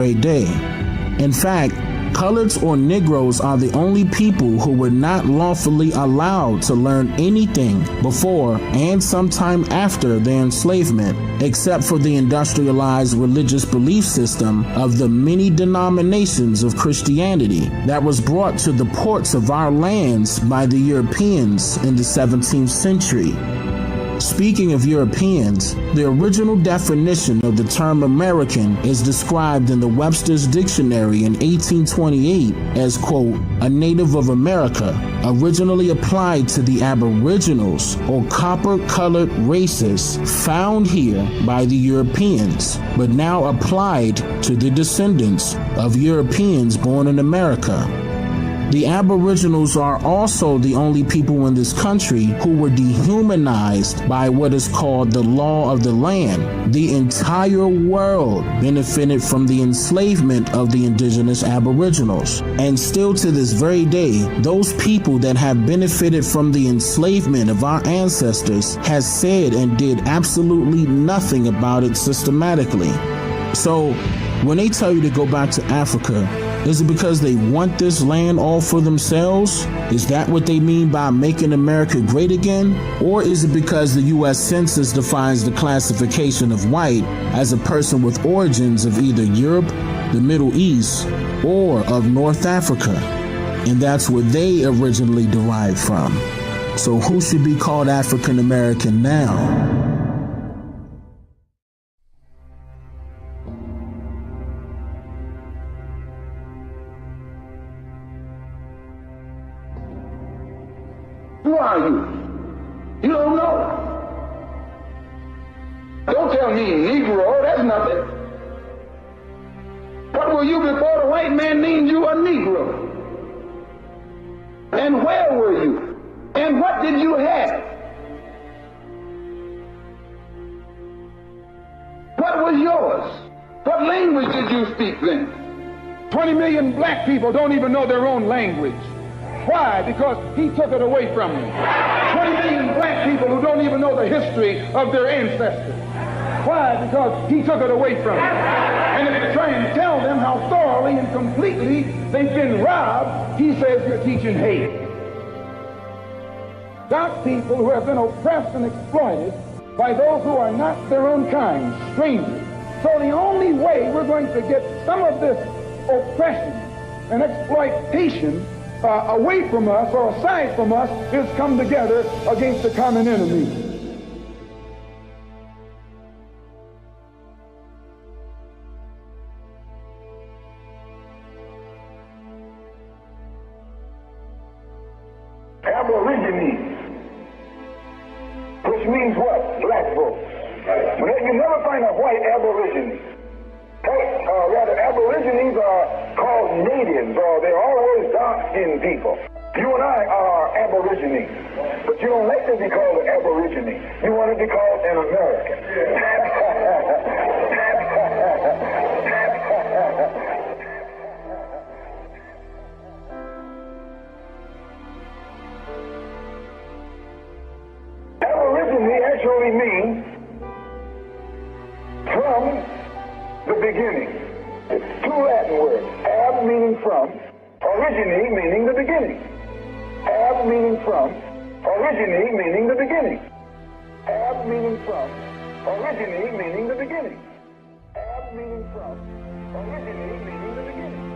very day. In fact, coloreds or Negroes are the only people who were not lawfully allowed to learn anything before and sometime after their enslavement, except for the industrialized religious belief system of the many denominations of Christianity that was brought to the ports of our lands by the Europeans in the 17th century. Speaking of Europeans, the original definition of the term American is described in the Webster's Dictionary in 1828 as, quote, a native of America, originally applied to the aboriginals or copper-colored races found here by the Europeans, but now applied to the descendants of Europeans born in America. The Aboriginals are also the only people in this country who were dehumanized by what is called the law of the land. The entire world benefited from the enslavement of the indigenous Aboriginals. And still to this very day, those people that have benefited from the enslavement of our ancestors has said and did absolutely nothing about it systematically. So when they tell you to go back to Africa, is it because they want this land all for themselves? Is that what they mean by making America great again? Or is it because the U.S. Census defines the classification of white as a person with origins of either Europe, the Middle East, or of North Africa? And that's where they originally derived from. So who should be called African American now? Who are you? You don't know. Don't tell me Negro, that's nothing. What were you before the white man named you a Negro? And where were you? And what did you have? What was yours? What language did you speak then? 20 million black people don't even know their own language. Why? Because he took it away from them. 20 million black people who don't even know the history of their ancestors. Why? Because he took it away from them. And if you try and tell them how thoroughly and completely they've been robbed, he says you're teaching hate. Dark people who have been oppressed and exploited by those who are not their own kind, strangers. So the only way we're going to get some of this oppression and exploitation away from us or aside from us is come together against the common enemy. Aborigines, which means what? Black folks. You never find a white aborigine. Rather, aborigines are called natives, or they're always dark-skinned people. You and I are aborigines, but you don't like to be called an aborigine. You want to be called an American. Aborigine actually means from the beginning. It's two Latin words. Ab meaning from, origine meaning the beginning. Ab meaning from, origine meaning the beginning. Ab meaning from, origine meaning the beginning. Ab meaning from, origine meaning the beginning.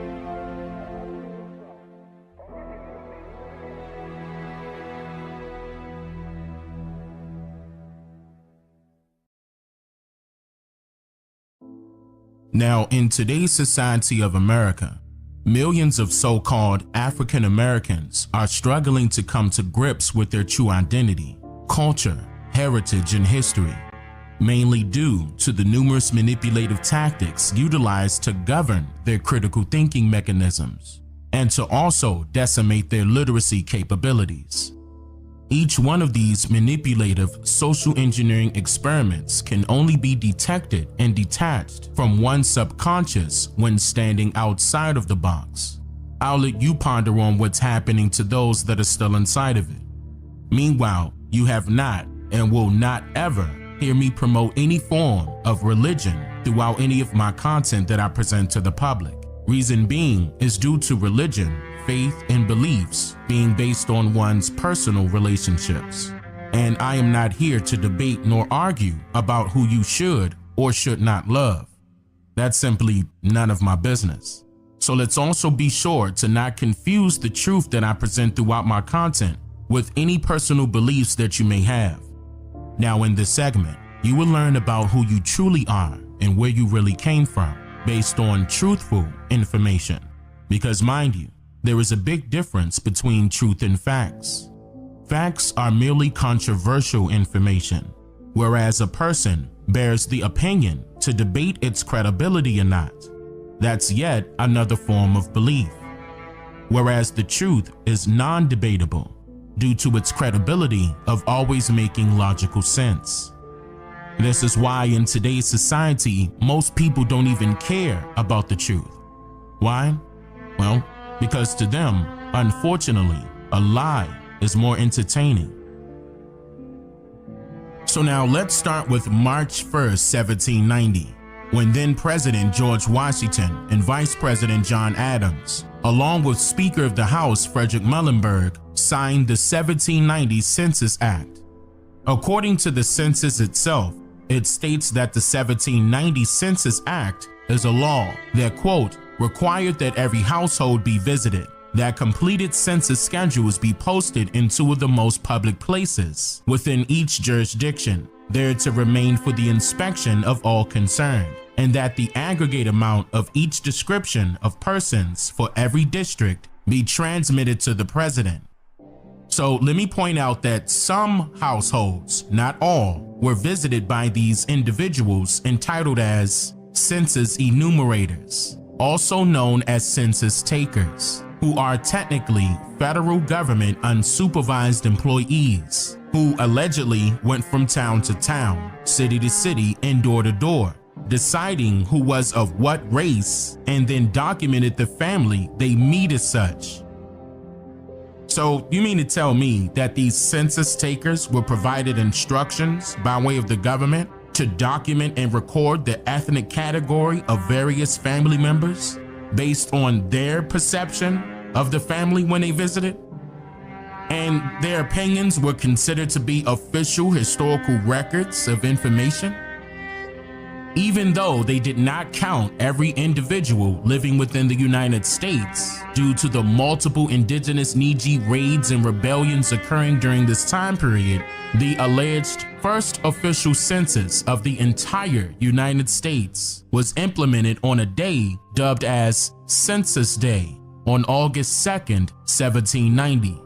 Now, in today's society of America, millions of so-called African Americans are struggling to come to grips with their true identity, culture, heritage, and history, mainly due to the numerous manipulative tactics utilized to govern their critical thinking mechanisms and to also decimate their literacy capabilities. Each one of these manipulative social engineering experiments can only be detected and detached from one's subconscious when standing outside of the box. I'll let you ponder on what's happening to those that are still inside of it. Meanwhile, you have not and will not ever hear me promote any form of religion throughout any of my content that I present to the public. Reason being is due to religion, faith, and beliefs being based on one's personal relationships. And I am not here to debate nor argue about who you should or should not love. That's simply none of my business. So let's also be sure to not confuse the truth that I present throughout my content with any personal beliefs that you may have. Now in this segment, you will learn about who you truly are and where you really came from based on truthful information. Because mind you, there is a big difference between truth and facts. Facts are merely controversial information, whereas a person bears the opinion to debate its credibility or not. That's yet another form of belief. Whereas the truth is non-debatable due to its credibility of always making logical sense. This is why in today's society, most people don't even care about the truth. Why? Well, because to them, unfortunately, a lie is more entertaining. So now let's start with March 1st, 1790, when then President George Washington and Vice President John Adams, along with Speaker of the House Frederick Muhlenberg, signed the 1790 Census Act. According to the census itself, it states that the 1790 Census Act is a law that, quote, required that every household be visited, that completed census schedules be posted in 2 of the most public places within each jurisdiction, there to remain for the inspection of all concerned, and that the aggregate amount of each description of persons for every district be transmitted to the president. So let me point out that some households, not all, were visited by these individuals entitled as census enumerators, also known as census takers, who are technically federal government unsupervised employees who allegedly went from town to town, city to city, and door to door, deciding who was of what race and then documented the family they meet as such. So you mean to tell me that these census takers were provided instructions by way of the government to document and record the ethnic category of various family members based on their perception of the family when they visited? And their opinions were considered to be official historical records of information? Even though they did not count every individual living within the United States due to the multiple indigenous Niji raids and rebellions occurring during this time period, the alleged first official census of the entire United States was implemented on a day dubbed as Census Day on August 2nd, 1790.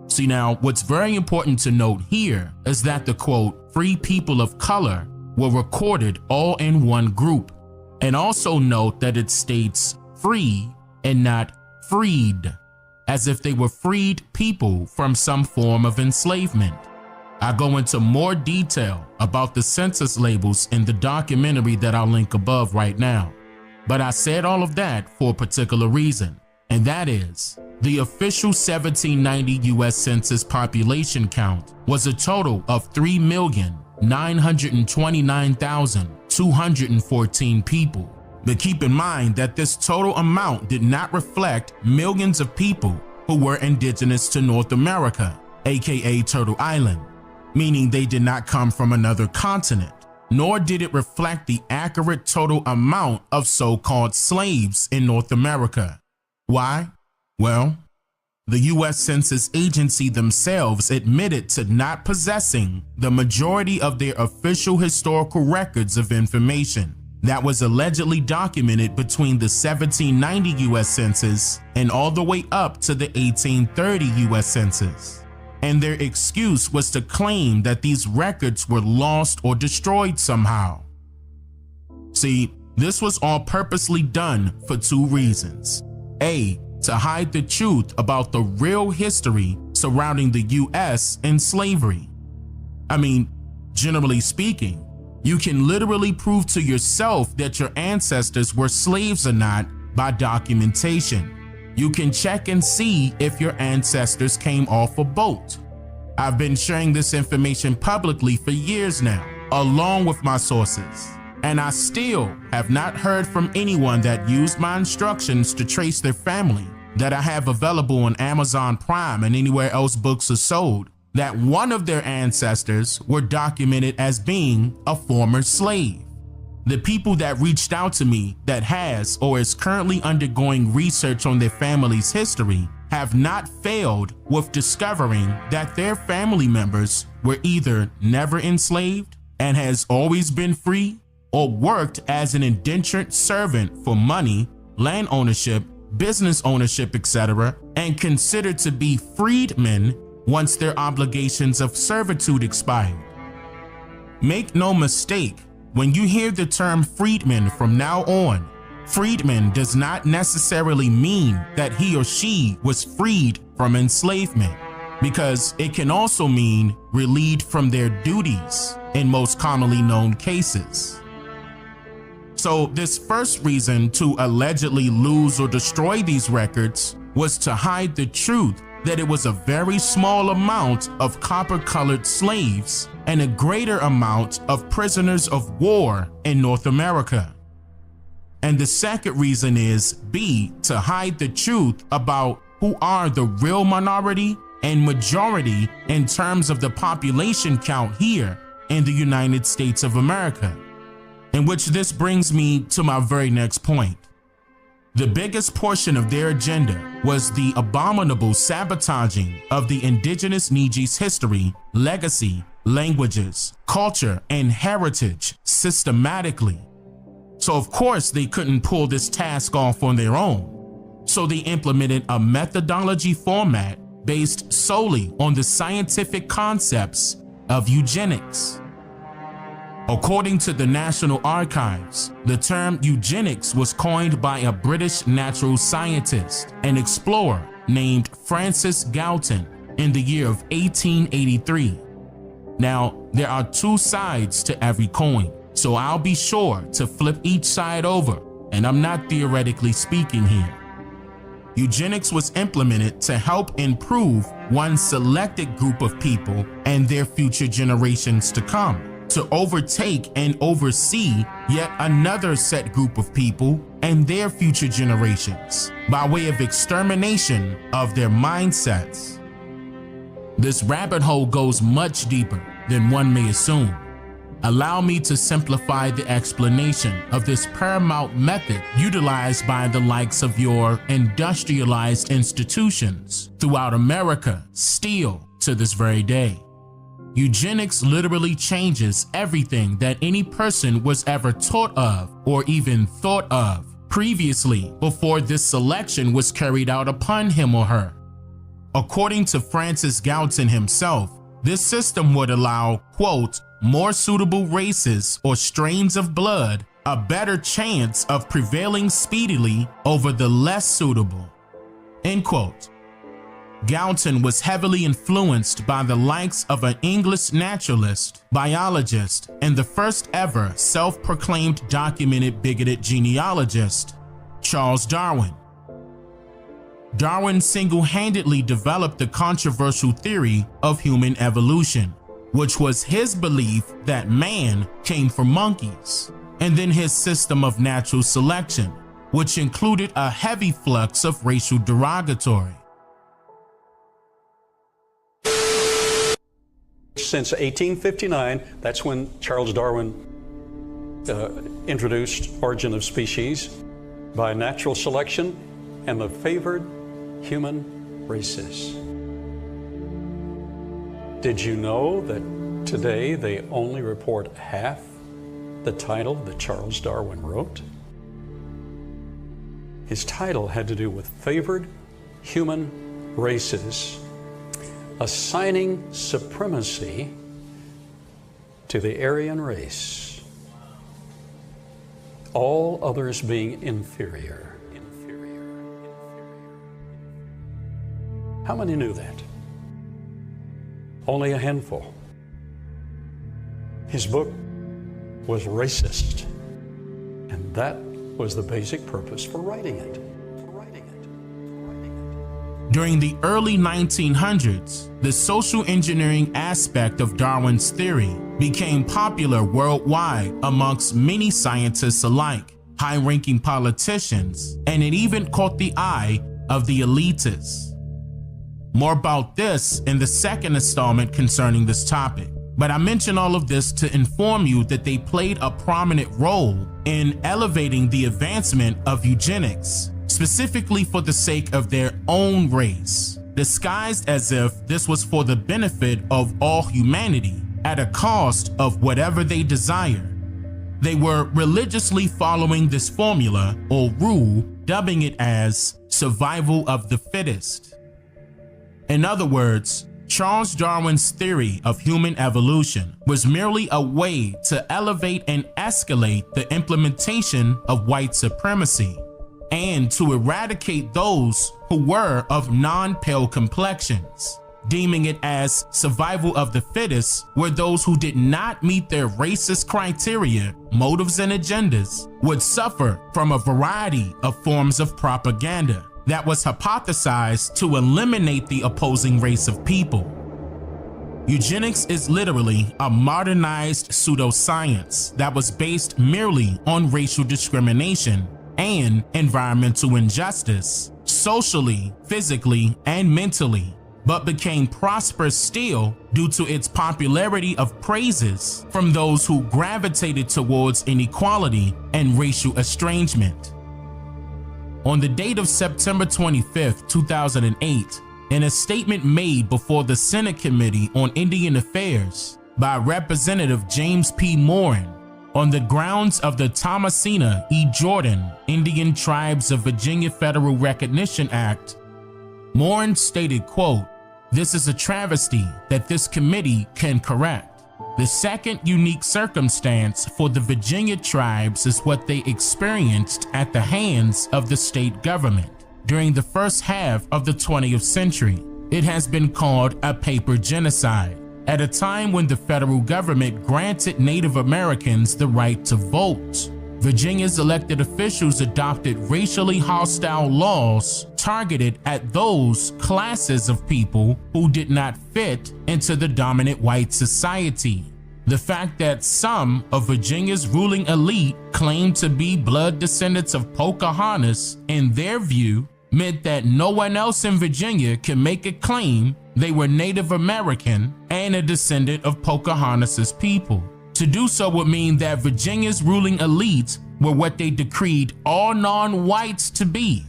See now, what's very important to note here is that the quote, free people of color were recorded all in one group, and also note that it states free and not freed, as if they were freed people from some form of enslavement. I go into more detail about the census labels in the documentary that I'll link above right now, but I said all of that for a particular reason, and that is the official 1790 U.S. Census population count was a total of 3,929,214 people. But keep in mind that this total amount did not reflect millions of people who were indigenous to North America, aka Turtle Island, meaning they did not come from another continent, nor did it reflect the accurate total amount of so-called slaves in North America. Why? Well, the U.S. Census Agency themselves admitted to not possessing the majority of their official historical records of information that was allegedly documented between the 1790 U.S. Census and all the way up to the 1830 U.S. Census. And their excuse was to claim that these records were lost or destroyed somehow. See, this was all purposely done for 2 reasons. A, to hide the truth about the real history surrounding the U.S. and slavery. I mean, generally speaking, you can literally prove to yourself that your ancestors were slaves or not by documentation. You can check and see if your ancestors came off a boat. I've been sharing this information publicly for years now, along with my sources, and I still have not heard from anyone that used my instructions to trace their family that I have available on Amazon Prime and anywhere else books are sold, that one of their ancestors were documented as being a former slave. The people that reached out to me that has or is currently undergoing research on their family's history have not failed with discovering that their family members were either never enslaved and has always been free, or worked as an indentured servant for money, land ownership, business ownership, etc., and considered to be freedmen once their obligations of servitude expired. Make no mistake, when you hear the term freedman from now on, freedman does not necessarily mean that he or she was freed from enslavement, because it can also mean relieved from their duties in most commonly known cases. So this first reason to allegedly lose or destroy these records was to hide the truth that it was a very small amount of copper-colored slaves and a greater amount of prisoners of war in North America. And the second reason is B, to hide the truth about who are the real minority and majority in terms of the population count here in the United States of America. In which this brings me to my very next point. The biggest portion of their agenda was the abominable sabotaging of the indigenous Niji's history, legacy, languages, culture, and heritage systematically. So of course they couldn't pull this task off on their own. So they implemented a methodology format based solely on the scientific concepts of eugenics. According to the National Archives, the term eugenics was coined by a British natural scientist and explorer named Francis Galton in the year of 1883. Now, there are two sides to every coin, so I'll be sure to flip each side over, and I'm not theoretically speaking here. Eugenics was implemented to help improve one selected group of people and their future generations to come, to overtake and oversee yet another set group of people and their future generations by way of extermination of their mindsets. This rabbit hole goes much deeper than one may assume. Allow me to simplify the explanation of this paramount method utilized by the likes of your industrialized institutions throughout America still to this very day. Eugenics literally changes everything that any person was ever taught of or even thought of previously before this selection was carried out upon him or her. According to Francis Galton himself, this system would allow, quote, more suitable races or strains of blood a better chance of prevailing speedily over the less suitable, end quote. Galton was heavily influenced by the likes of an English naturalist, biologist, and the first ever self-proclaimed documented bigoted genealogist, Charles Darwin. Darwin single-handedly developed the controversial theory of human evolution, which was his belief that man came from monkeys, and then his system of natural selection, which included a heavy flux of racial derogatory. Since 1859, that's when Charles Darwin introduced Origin of Species by natural selection and the favored human races. Did you know that today they only report half the title that Charles Darwin wrote? His title had to do with favored human races, assigning supremacy to the Aryan race, all others being inferior. How many knew that? Only a handful. His book was racist, and that was the basic purpose for writing it. During the early 1900s, the social engineering aspect of Darwin's theory became popular worldwide amongst many scientists alike, high-ranking politicians, and it even caught the eye of the elitists. More about this in the second installment concerning this topic. But I mention all of this to inform you that they played a prominent role in elevating the advancement of eugenics, specifically for the sake of their own race, disguised as if this was for the benefit of all humanity at a cost of whatever they desire. They were religiously following this formula or rule, dubbing it as survival of the fittest. In other words, Charles Darwin's theory of human evolution was merely a way to elevate and escalate the implementation of white supremacy and to eradicate those who were of non-pale complexions, deeming it as survival of the fittest, where those who did not meet their racist criteria, motives, and agendas would suffer from a variety of forms of propaganda that was hypothesized to eliminate the opposing race of people. Eugenics is literally a modernized pseudoscience that was based merely on racial discrimination and environmental injustice, socially, physically, and mentally, but became prosperous still due to its popularity of praises from those who gravitated towards inequality and racial estrangement. On the date of September 25, 2008, in a statement made before the Senate Committee on Indian Affairs by Representative James P. Morin, on the grounds of the Thomasina E. Jordan Indian Tribes of Virginia Federal Recognition Act, Morin stated, quote, "This is a travesty that this committee can correct. The second unique circumstance for the Virginia tribes is what they experienced at the hands of the state government during the first half of the 20th century. It has been called a paper genocide, at a time when the federal government granted Native Americans the right to vote. Virginia's elected officials adopted racially hostile laws targeted at those classes of people who did not fit into the dominant white society. The fact that some of Virginia's ruling elite claimed to be blood descendants of Pocahontas, in their view, meant that no one else in Virginia could make a claim they were Native American and a descendant of Pocahontas's people. To do so would mean that Virginia's ruling elites were what they decreed all non-whites to be,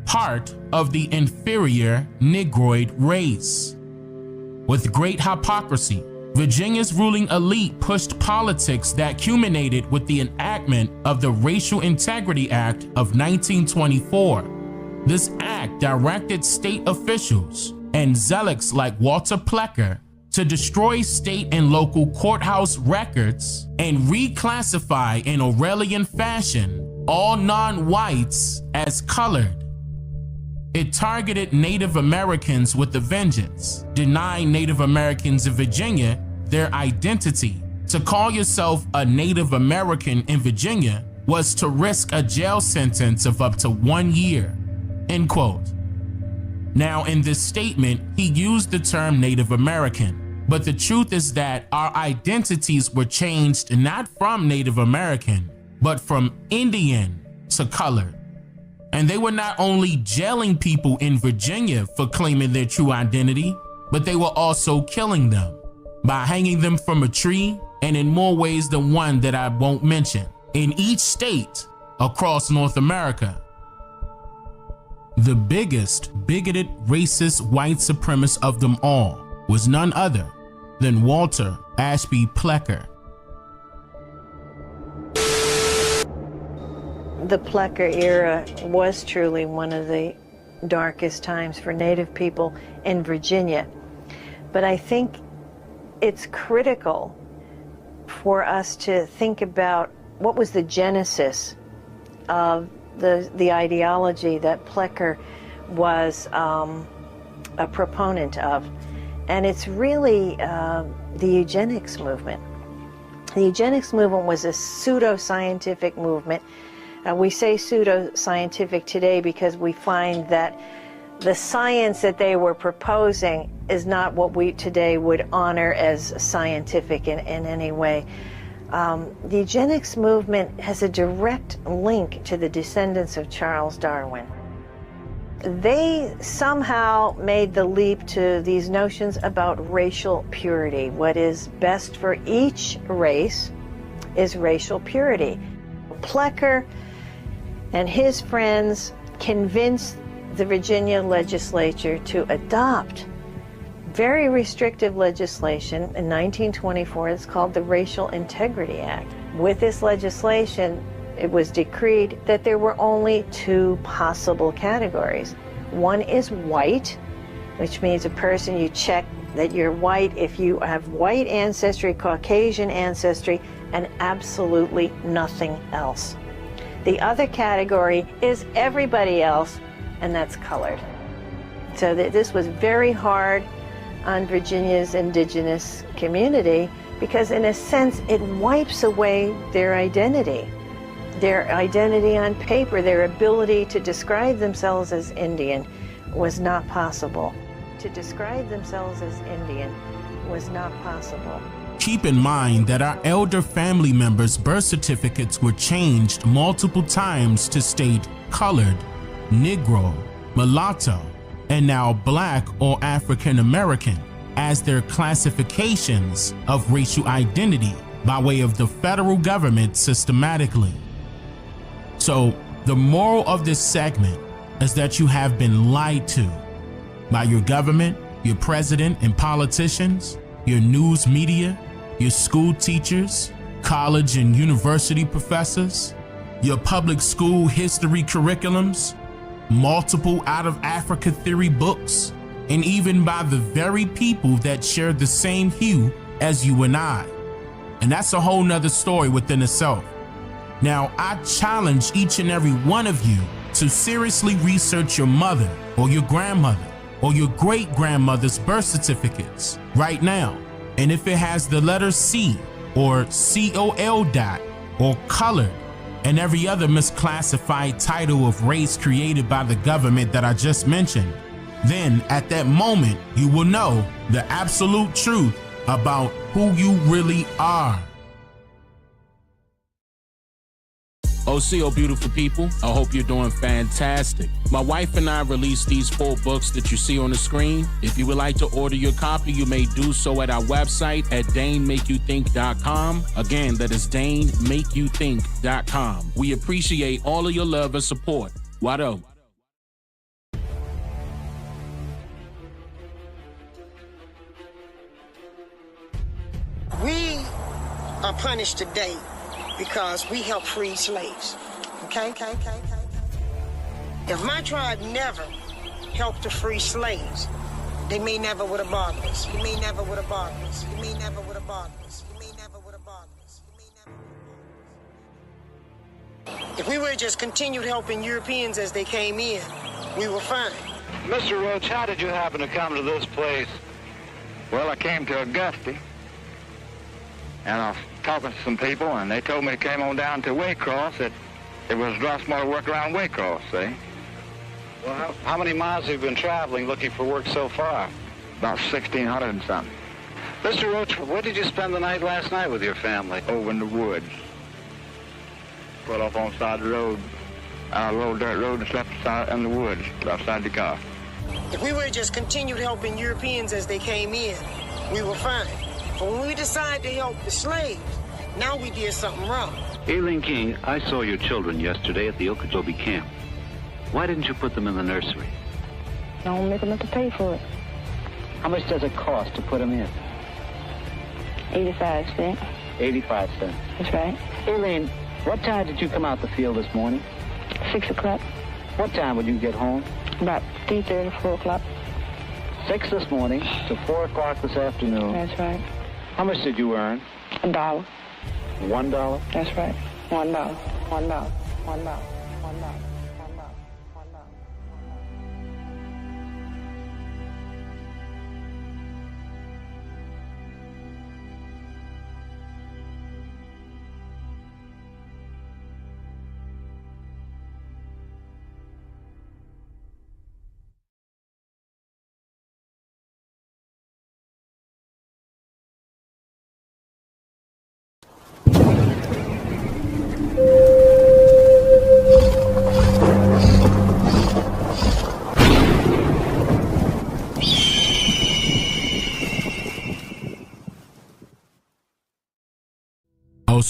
part of the inferior Negroid race. With great hypocrisy, Virginia's ruling elite pushed politics that culminated with the enactment of the Racial Integrity Act of 1924. This act directed state officials and zealots like Walter Plecker to destroy state and local courthouse records and reclassify in Orwellian fashion all non-whites as colored. It targeted Native Americans with a vengeance, denying Native Americans in Virginia their identity. To call yourself a Native American in Virginia was to risk a jail sentence of up to 1 year. End quote. Now, in this statement, he used the term Native American, but the truth is that our identities were changed not from Native American, but from Indian to colored. And they were not only jailing people in Virginia for claiming their true identity, but they were also killing them by hanging them from a tree, and in more ways than one that I won't mention, in each state across North America. The biggest bigoted racist white supremacist of them all was none other than Walter Ashby Plecker. The Plecker era was truly one of the darkest times for Native people in Virginia. But I think it's critical for us to think about what was the genesis of the ideology that Plecker was a proponent of. And it's really the eugenics movement. The eugenics movement was a pseudo-scientific movement. We say pseudo-scientific today because we find that The science that they were proposing is not what we today would honor as scientific in any way. The eugenics movement has a direct link to the descendants of Charles Darwin. They somehow made the leap to these notions about racial purity. What is best for each race is racial purity. Plecker and his friends convinced the Virginia legislature to adopt very restrictive legislation in 1924. It's called the Racial Integrity Act. With this legislation, it was decreed that there were only two possible categories. One is white, which means a person, you check that you're white if you have white ancestry, Caucasian ancestry, and absolutely nothing else. The other category is everybody else, and that's colored. So this was very hard on Virginia's indigenous community because in a sense it wipes away their identity on paper. Their ability to describe themselves as Indian was not possible. To describe themselves as Indian was not possible. Keep in mind that our elder family members' birth certificates were changed multiple times to state colored, Negro, mulatto, and now Black or African American as their classifications of racial identity by way of the federal government systematically. So the moral of this segment is that you have been lied to by your government, your president and politicians, your news media, your school teachers, college and university professors, your public school history curriculums, multiple out of Africa theory books, and even by the very people that share the same hue as you and I. And that's a whole nother story within itself. Now, I challenge each and every one of you to seriously research your mother or your grandmother or your great-grandmother's birth certificates right now. And if it has the letter C or COL dot or colored and every other misclassified title of race created by the government that I just mentioned, then at that moment you will know the absolute truth about who you really are. OCO beautiful people, I hope you're doing fantastic. My wife and I released these 4 books that you see on the screen. If you would like to order your copy, you may do so at our website at DaneMakeYouThink.com. Again, that is DaneMakeYouThink.com. We appreciate all of your love and support. Wado. We are punished today because we helped free slaves. Okay? If my tribe never helped to free slaves, they may never would have bothered us. You may never would have bothered us. You may never would have bothered us. You may never would have bothered us. You may never would have bothered us. If we would have just continued helping Europeans as they came in, we were fine. Mr. Roach, how did you happen to come to this place? Well, I came to Augusta, and I was talking to some people, and they told me to come on down to Waycross, that there was a lot more work around Waycross, see? Well, how many miles have you been traveling looking for work so far? About 1,600 and something. Mr. Roach, where did you spend the night last night with your family? Over in the woods. Put off on the side of the road. I rode dirt road and slept in the woods outside the car. If we would have just continued helping Europeans as they came in, we were fine. But when we decided to help the slaves, now we did something wrong. Aileen King, I saw your children yesterday at the Okeechobee camp. Why didn't you put them in the nursery? I don't make enough to pay for it. How much does it cost to put them in? 85 cents. 85 cents. That's right. Aileen, what time did you come out the field this morning? 6 o'clock. What time would you get home? About 3:30, 4 o'clock. 6 this morning to 4 o'clock this afternoon. That's right. How much did you earn? $1. $1? That's right. $1. $1. $1. $1.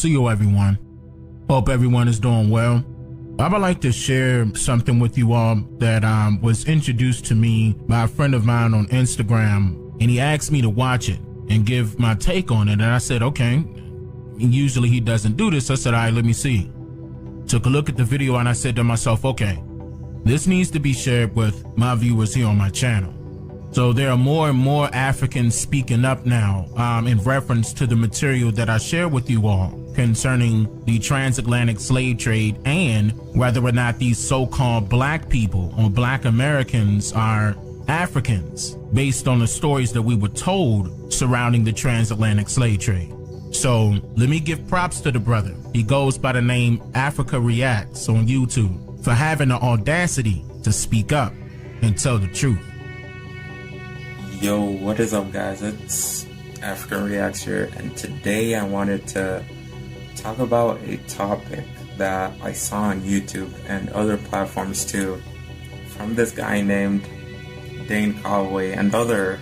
CEO, everyone. Hope everyone is doing well. I would like to share something with you all that was introduced to me by a friend of mine on Instagram, and he asked me to watch it and give my take on it, and I said, okay. Usually he doesn't do this. I said, all right, let me see. Took a look at the video, and I said to myself, okay, this needs to be shared with my viewers here on my channel. So there are more and more Africans speaking up now in reference to the material that I share with you all concerning the transatlantic slave trade and whether or not these so-called black people or black Americans are Africans based on the stories that we were told surrounding the transatlantic slave trade. So let me give props to the brother. He goes by the name Africa Reacts on YouTube for having the audacity to speak up and tell the truth. Yo, what is up, guys? It's African Reacts here, and today I wanted to talk about a topic that I saw on YouTube and other platforms too, from this guy named Dane Callaway and other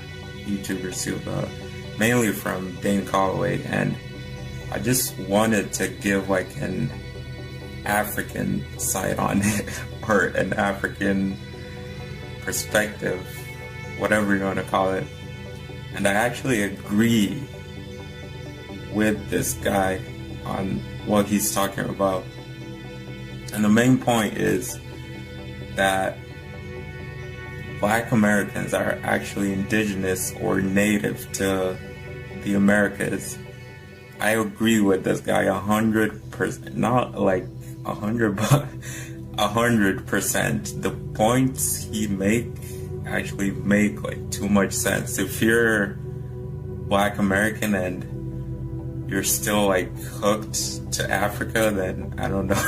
YouTubers too, but mainly from Dane Callaway. And I just wanted to give like an African side on it, or an African perspective, whatever you want to call it. And I actually agree with this guy on what he's talking about. And the main point is that black Americans are actually indigenous or native to the Americas. I agree with this guy 100%, not like 100, but 100%. The points he actually make like too much sense. If you're black American and you're still like hooked to Africa, then I don't know.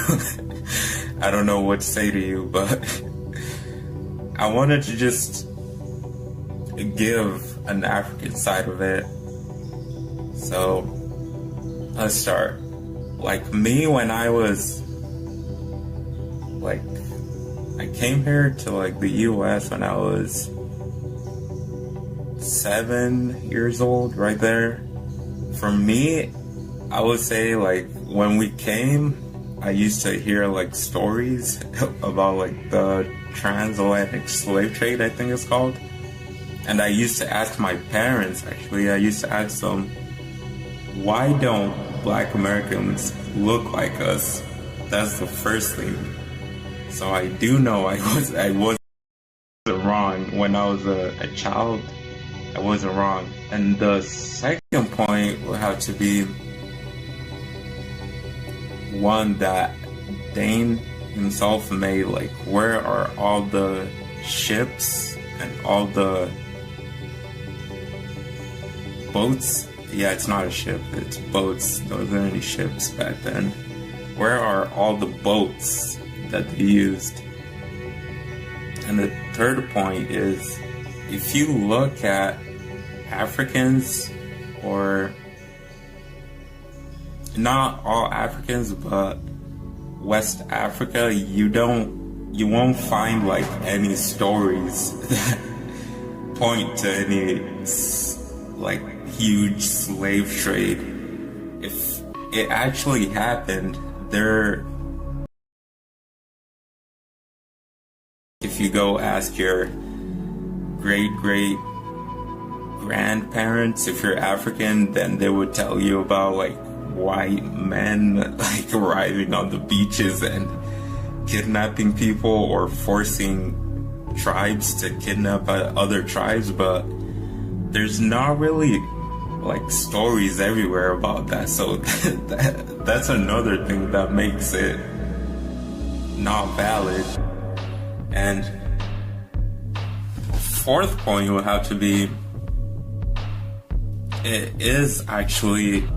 I don't know what to say to you, but I wanted to just give an African side of it. So let's start. Like me, when I was like, I came here to like the US when I was 7 years old, right there. For me, I would say like when we came, I used to hear like stories about like the transatlantic slave trade, I think it's called. And I used to ask my parents, actually, I used to ask them, why don't black Americans look like us? That's the first thing. So I do know I wasn't wrong when I was a child. I wasn't wrong. And the second point will have to be one that Dane himself made, like, where are all the ships and all the boats? Yeah, it's not a ship, it's boats. There wasn't any ships back then. Where are all the boats that they used? And the third point is, if you look at Africans, or not all Africans, but West Africa, you won't find like any stories that point to any like huge slave trade. If it actually happened, if you go ask your great grandparents, if you're African, then they would tell you about like white men like arriving on the beaches and kidnapping people or forcing tribes to kidnap other tribes. But there's not really like stories everywhere about that. So that's another thing that makes it not valid. And fourth point will have to be, it is actually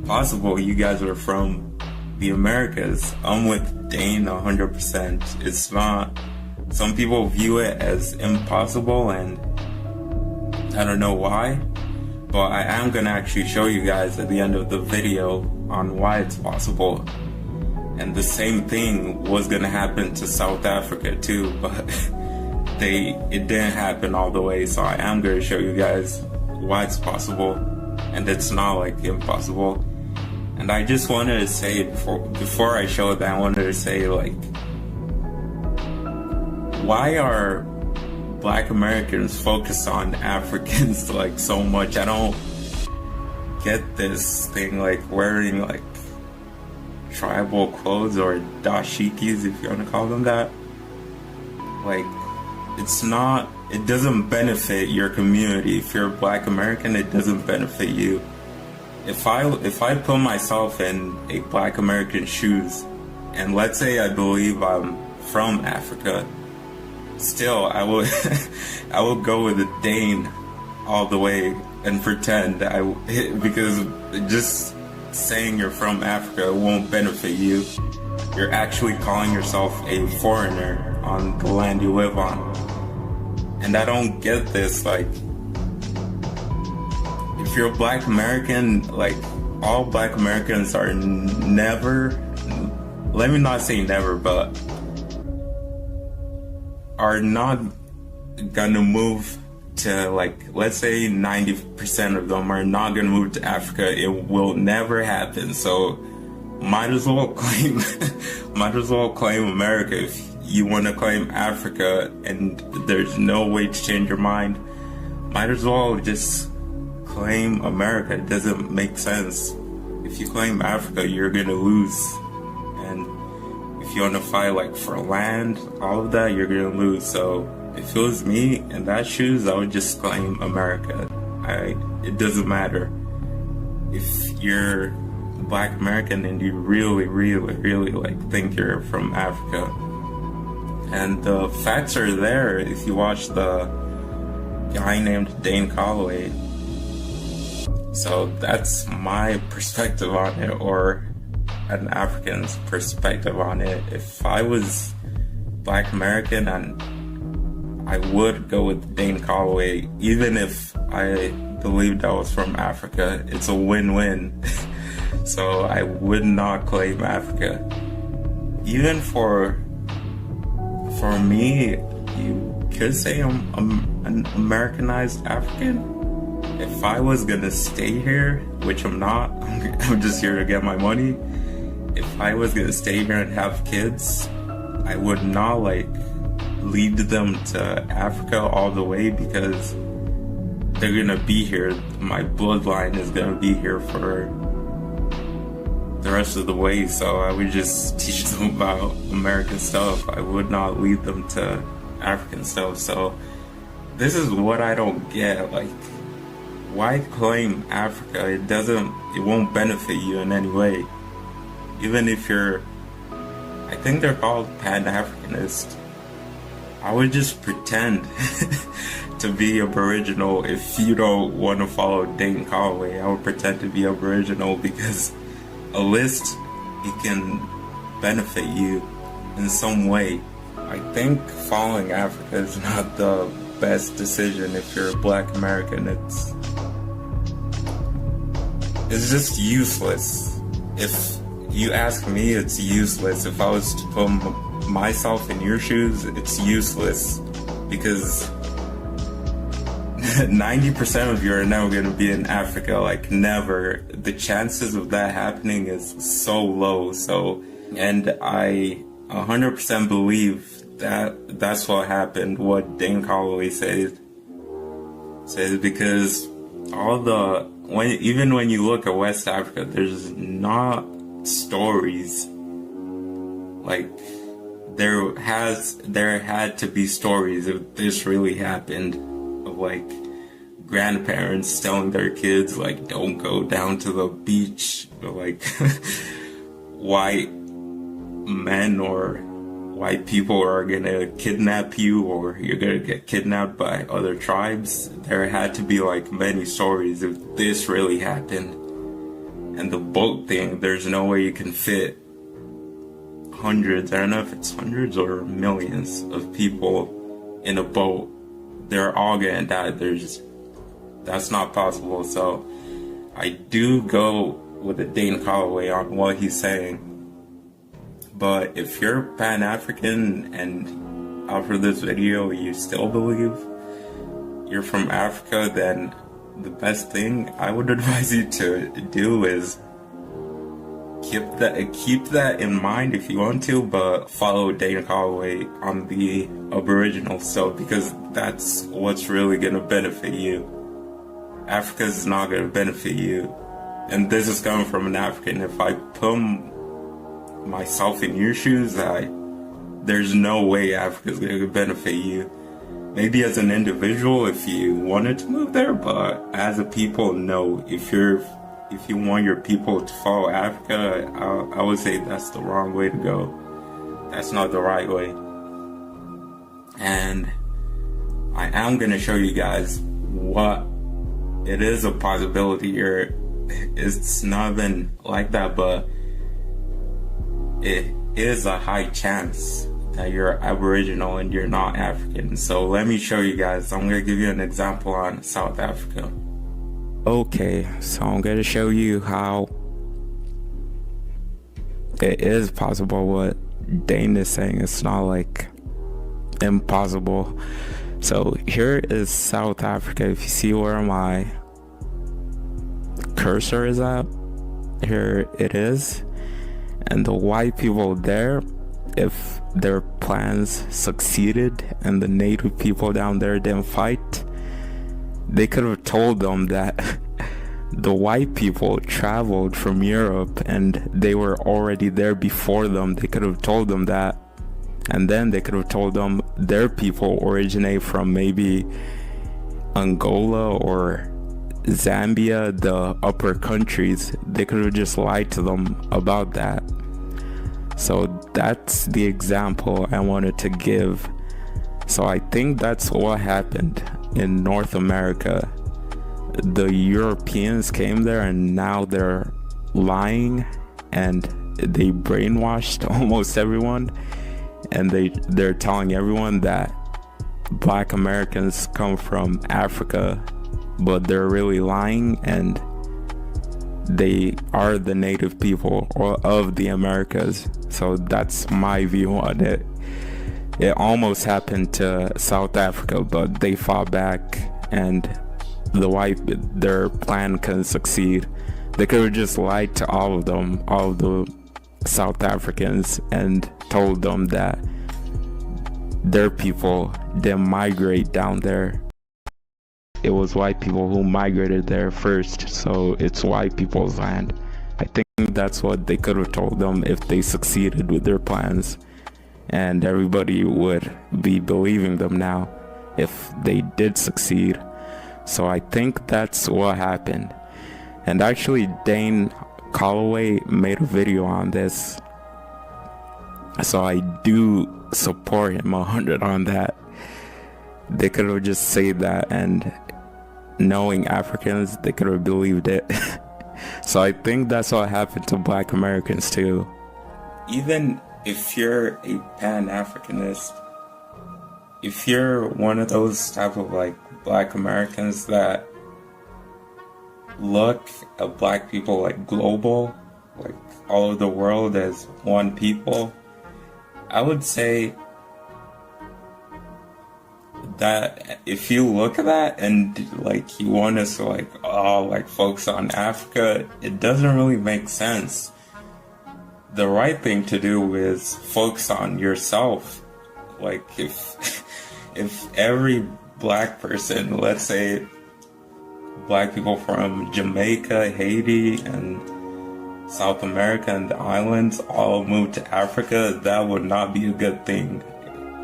possible you guys are from the Americas. I'm with Dane 100%. It's not, some people view it as impossible, and I don't know why, but I am gonna actually show you guys at the end of the video on why it's possible. And the same thing was gonna happen to South Africa too, but it didn't happen all the way. So I am gonna show you guys why it's possible, and it's not like impossible. And I just wanted to say, before I show that, I wanted to say, like, why are Black Americans focused on Africans like so much? I don't get this thing, like wearing like tribal clothes or dashikis, if you want to call them that. Like, it doesn't benefit your community. If you're a Black American, it doesn't benefit you. If I put myself in a Black American shoes, and let's say I believe I'm from Africa, still I will I will go with a Dane all the way and pretend because just saying you're from Africa won't benefit you. You're actually calling yourself a foreigner on the land you live on. And I don't get this, like, if you're a Black American, like, all Black Americans are never, let me not say never, but are not gonna move to, like, let's say 90% of them are not gonna move to Africa. It will never happen. So might as well claim America. If you want to claim Africa and there's no way to change your mind, might as well just claim America. It doesn't make sense. If you claim Africa, you're gonna lose. And if you want to fight like for land, all of that, you're gonna lose. So if it was me in that shoes, I would just claim America. It doesn't matter if you're Black American and you really, really, really like think you're from Africa. And the facts are there if you watch the guy named Dane Callaway. So that's my perspective on it, or an African's perspective on it. If I was Black American, and I would go with Dane Callaway, even if I believed I was from Africa. It's a win-win. So I would not claim Africa. Even for me, you could say I'm an Americanized African. If I was gonna stay here, which I'm not, I'm just here to get my money. If I was gonna stay here and have kids, I would not like lead them to Africa all the way, because they're gonna be here. My bloodline is gonna be here for the rest of the way, so I would just teach them about American stuff. I would not lead them to African stuff. So this is what I don't get. Like, why claim Africa? It won't benefit you in any way. Even if you're, I think they're called Pan-Africanist. I would just pretend to be Aboriginal. If you don't want to follow Dane Callaway, I would pretend to be Aboriginal, because a list, it can benefit you in some way. I think following Africa is not the best decision if you're a Black American. It's just useless. If you ask me, it's useless. If I was to put myself in your shoes, it's useless, because 90% of you are never going to be in Africa, like never. The chances of that happening is so low. So, and I 100% believe that that's what happened, what Dane Callaway says, because even when you look at West Africa, there's not stories. Like, there had to be stories if this really happened, of like grandparents telling their kids like, don't go down to the beach, or like white men or white people are gonna kidnap you, or you're gonna get kidnapped by other tribes. There had to be like many stories if this really happened. And the boat thing, there's no way you can fit hundreds, I don't know if it's hundreds or millions of people in a boat. They're all gonna die. That's not possible. So I do go with the Dane Callaway on what he's saying. But if you're Pan-African and after this video you still believe you're from Africa, then the best thing I would advise you to do is keep that in mind if you want to, but follow Dana Callaway on the Aboriginal stuff, because that's what's really gonna benefit you. Africa is not gonna benefit you, and this is coming from an African. If I put myself in your shoes, there's no way Africa's gonna benefit you. Maybe as an individual if you wanted to move there, but as a people, no. If you want your people to follow Africa, I would say that's the wrong way to go. That's not the right way. And I am gonna show you guys what it is a possibility here. It's not even like that, but it is a high chance that you're Aboriginal and you're not African. So let me show you guys. I'm gonna give you an example on South Africa. Okay, so I'm gonna show you how it is possible what Dane is saying. It's not like impossible. So here is South Africa. If you see where my cursor is at, here it is. And the white people there, if their plans succeeded and the native people down there didn't fight, they could have told them that the white people traveled from Europe and they were already there before them. They could have told them that, and then they could have told them their people originate from maybe Angola or Zambia, the upper countries. They could have just lied to them about that. So that's the example I wanted to give. So I think that's what happened in North America. The Europeans came there and now they're lying and they brainwashed almost everyone, and they're telling everyone that Black Americans come from Africa, but they're really lying, and they are the native people of the Americas. So that's my view on it. It almost happened to South Africa, but they fought back and their plan couldn't succeed. They could have just lied to all of them, all of the South Africans, and told them that their people didn't migrate down there. It was white people who migrated there first, so it's white people's land. I think that's what they could have told them if they succeeded with their plans, and everybody would be believing them now if they did succeed. So I think that's what happened. And actually Dane Callaway made a video on this, so I do support him 100 on that. They could have just said that, and knowing Africans, they could have believed it. So I think that's what happened to Black Americans too. Even if you're a Pan-Africanist, if you're one of those type of like Black Americans that look at Black people like global, like all over the world as one people, I would say that if you look at that and like you want us to like focus on Africa, it doesn't really make sense. The right thing to do is focus on yourself. Like if every Black person, let's say Black people from Jamaica, Haiti, and South America and the islands all moved to Africa, that would not be a good thing.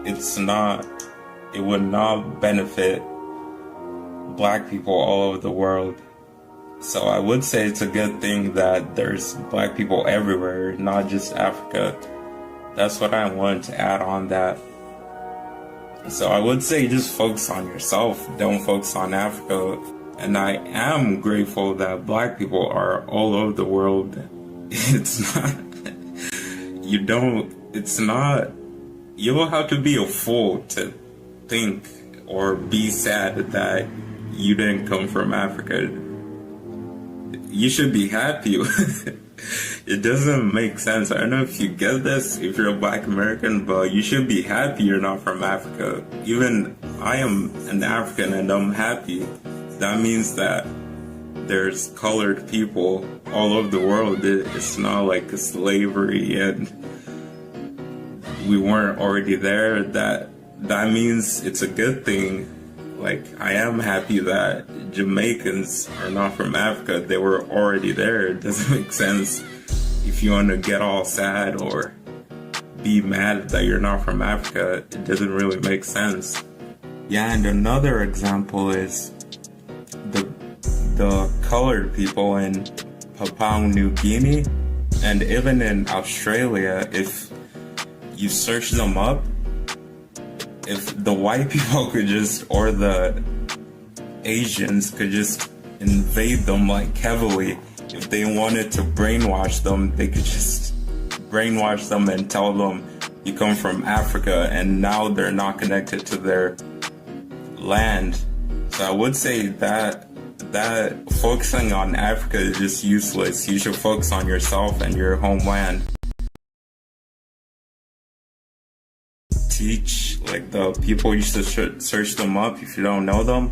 It would not benefit Black people all over the world. So I would say it's a good thing that there's Black people everywhere, not just Africa. That's what I wanted to add on that. So I would say just focus on yourself, don't focus on Africa. And I am grateful that Black people are all over the world. You don't have to be a fool to think or be sad that you didn't come from Africa. You should be happy. It doesn't make sense. I don't know if you get this, if you're a Black American, but you should be happy you're not from Africa. Even I am an African and I'm happy. That means that there's colored people all over the world. It's not like a slavery and we weren't already there. That means it's a good thing. Like, I am happy that Jamaicans are not from Africa. They were already there. It doesn't make sense if you want to get all sad or be mad that you're not from Africa. It doesn't really make sense. Yeah, and another example is the colored people in Papua New Guinea and even in Australia. If you search them up, if the white people could just, or the Asians could just invade them like heavily, if they wanted to brainwash them, they could just brainwash them and tell them you come from Africa, and now they're not connected to their land. So I would say that focusing on Africa is just useless. You should focus on yourself and your homeland. Teach, like, the people, you should search them up if you don't know them.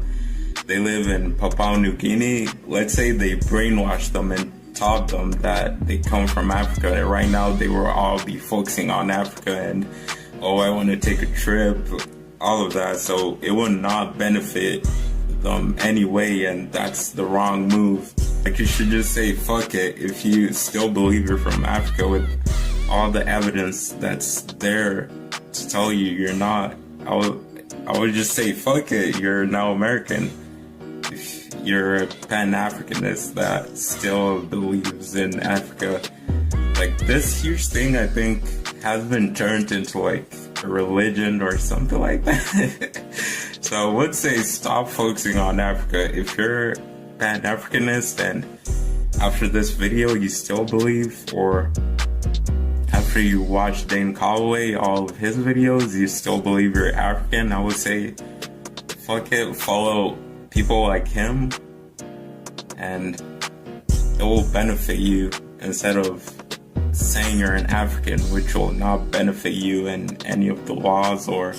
They live in Papua New Guinea. Let's say they brainwash them and taught them that they come from Africa, and right now they will all be focusing on Africa and, oh, I want to take a trip, all of that. So it will not benefit them anyway, and that's the wrong move. Like, you should just say fuck it if you still believe you're from Africa with all the evidence that's there to tell you you're not. I would just say fuck it, you're now American. If you're a Pan-Africanist that still believes in Africa. Like, this huge thing, I think, has been turned into like a religion or something like that. So I would say stop focusing on Africa. If you're Pan-Africanist and after this video you still believe, or after you watch Dane Callaway, all of his videos, you still believe you're African, I would say fuck it, follow people like him, and it will benefit you instead of saying you're an African, which will not benefit you in any of the laws or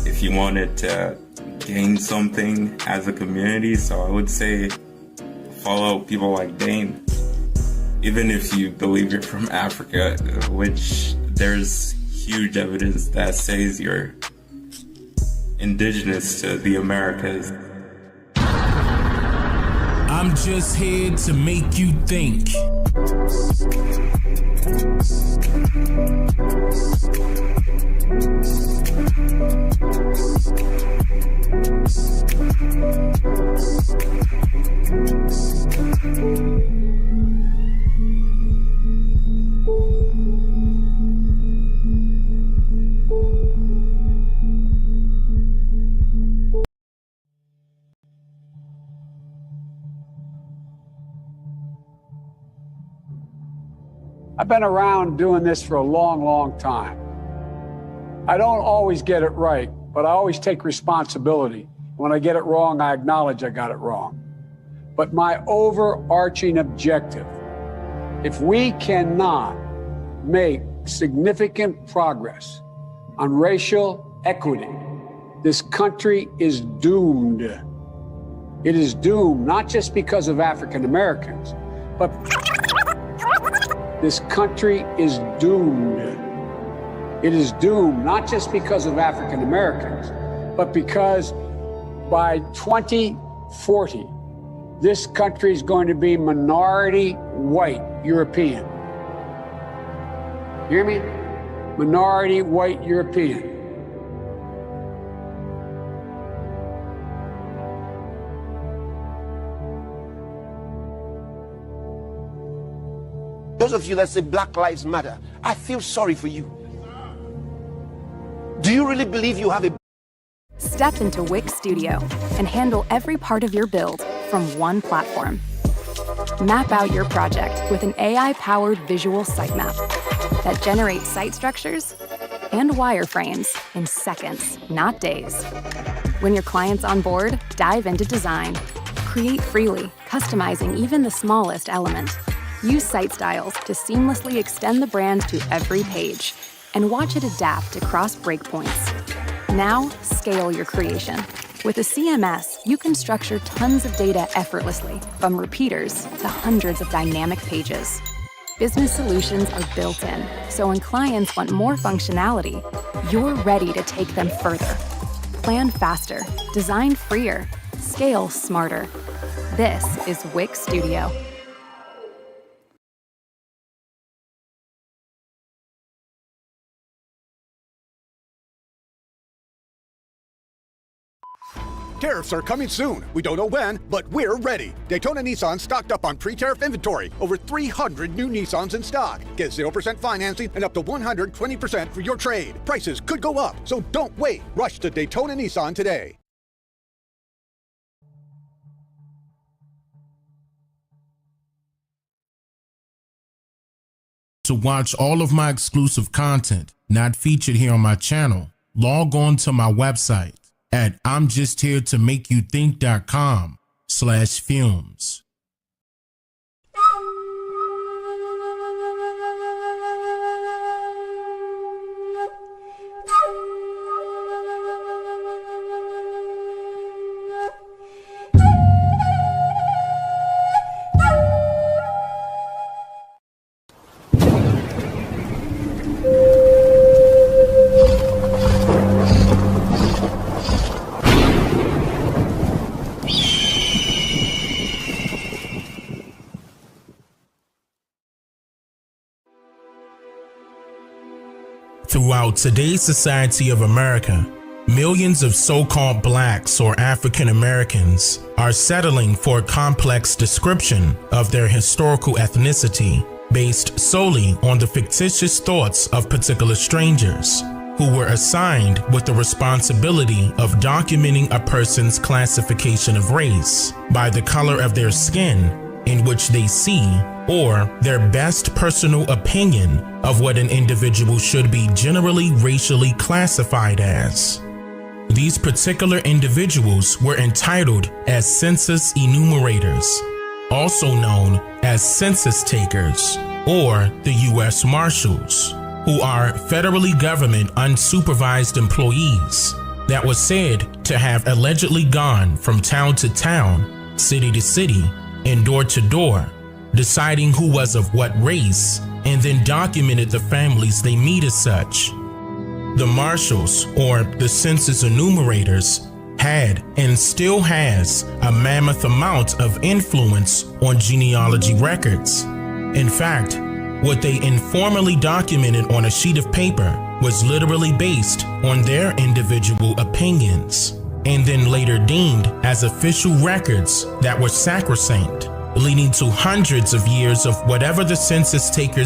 if you wanted to gain something as a community. So I would say follow people like Dane, even if you believe you're from Africa, which there's huge evidence that says you're indigenous to the Americas. I'm just here to make you think. I've been around doing this for a long, long time. I don't always get it right, but I always take responsibility. When I get it wrong, I acknowledge I got it wrong. But my overarching objective, if we cannot make significant progress on racial equity, this country is doomed. It is doomed, not just because of African Americans, but this country is doomed. It is doomed, not just because of African Americans, but because by 2040, this country is going to be minority white European. You hear me? Minority white European. Those of you that say Black Lives Matter, I feel sorry for you. Do you really believe you have a... Step into Wix Studio and handle every part of your build from one platform. Map out your project with an AI-powered visual sitemap that generates site structures and wireframes in seconds, not days. When your client's on board, dive into design. Create freely, customizing even the smallest element. Use site styles to seamlessly extend the brand to every page and watch it adapt across breakpoints. Now, scale your creation with a CMS you can structure tons of data effortlessly, from repeaters to hundreds of dynamic pages. Business solutions are built in, so when clients want more functionality, you're ready to take them further. Plan faster, design freer, scale smarter. This is Wix Studio. Tariffs are coming soon. We don't know when, but we're ready. Daytona Nissan stocked up on pre-tariff inventory. Over 300 new Nissans in stock. Get 0% financing and up to 120% for your trade. Prices could go up, so don't wait. Rush to Daytona Nissan today. To watch all of my exclusive content not featured here on my channel, log on to my website at imjustheretomakeyoutthink.com/films. Throughout today's society of America, millions of so-called blacks or African Americans are settling for a complex description of their historical ethnicity based solely on the fictitious thoughts of particular strangers who were assigned with the responsibility of documenting a person's classification of race by the color of their skin in which they see, or their best personal opinion of what an individual should be generally racially classified as. These particular individuals were entitled as census enumerators, also known as census takers, or the U.S. Marshals, who are federally government unsupervised employees that was said to have allegedly gone from town to town, city to city, and door to door, deciding who was of what race, and then documented the families they meet as such. The Marshals, or the census enumerators, had and still has a mammoth amount of influence on genealogy records. In fact, what they informally documented on a sheet of paper was literally based on their individual opinions, and then later deemed as official records that were sacrosanct, leading to hundreds of years of whatever the census takers